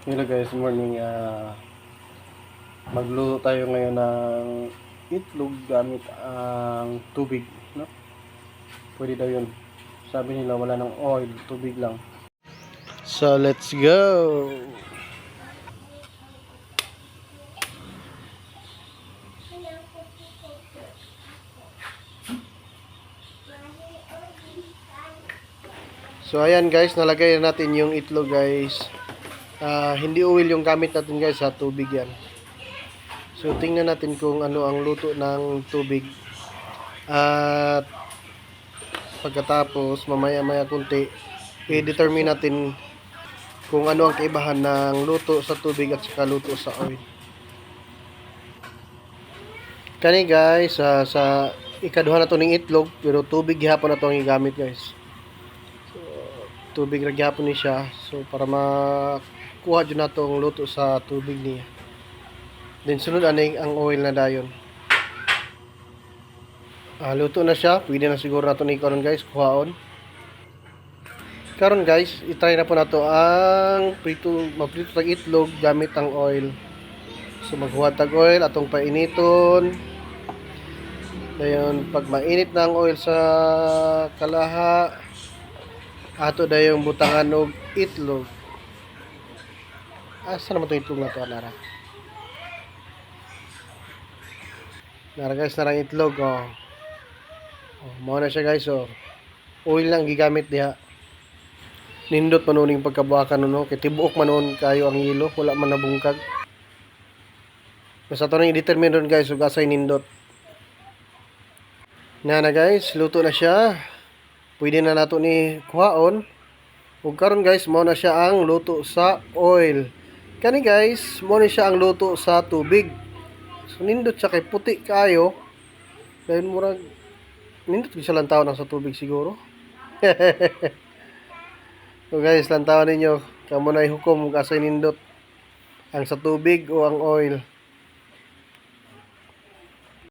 Hello guys, morning. Magluto tayo ngayon ng itlog gamit ang tubig, no? Pwede daw 'yun. Sabi nila wala ng oil, tubig lang. So, let's go. So, ayan guys, nalagay na natin yung itlog guys. Hindi oil yung gamit natin guys, sa tubig yan. So, tingnan natin kung ano ang luto ng tubig. At pagkatapos, mamaya-maya kunti, i-determine natin kung ano ang kaibahan ng luto sa tubig at saka luto sa oil. Kani guys, sa ikaduha na to ning itlog, pero tubig gihapon na to ang igamit guys. So, tubig ra gihapon ni siya. So para makuha jud nato ang luto sa tubig niya. Then sunod ani ang oil na dayon. Luto na siya. Pwede na siguro nato ni karon guys, kuhaon. Karon guys, i-try na po nato ang magprito tag itlog gamit ang oil. So maghuwad tag oil atong painiton. Dayon pag mainit na ang oil sa kalaha, ato dayong butangan og itlog. Asa naman itong itlog na to, Nara? Nara guys, narang itlog, oh. Mao na siya guys, oh. Oil lang gigamit diha. Nindot man uning pagkabuakan no, kay tibuok man nun kayo ang yelo, wala man nabungkag. Basta to nang i-determine ron guys, ug asay nindot. Na guys, luto na siya. Pwede na nato ni kuhaon. Ug karon guys, mao na siya ang luto sa oil. Kani guys, mao na siya ang luto sa tubig. So nindot siya kay puti kayo. Dahil murag nindot siya lang tawon sa tubig siguro. So guys, lantawan ninyo kamo na ihukom ug asay nindot ang sa tubig o ang oil.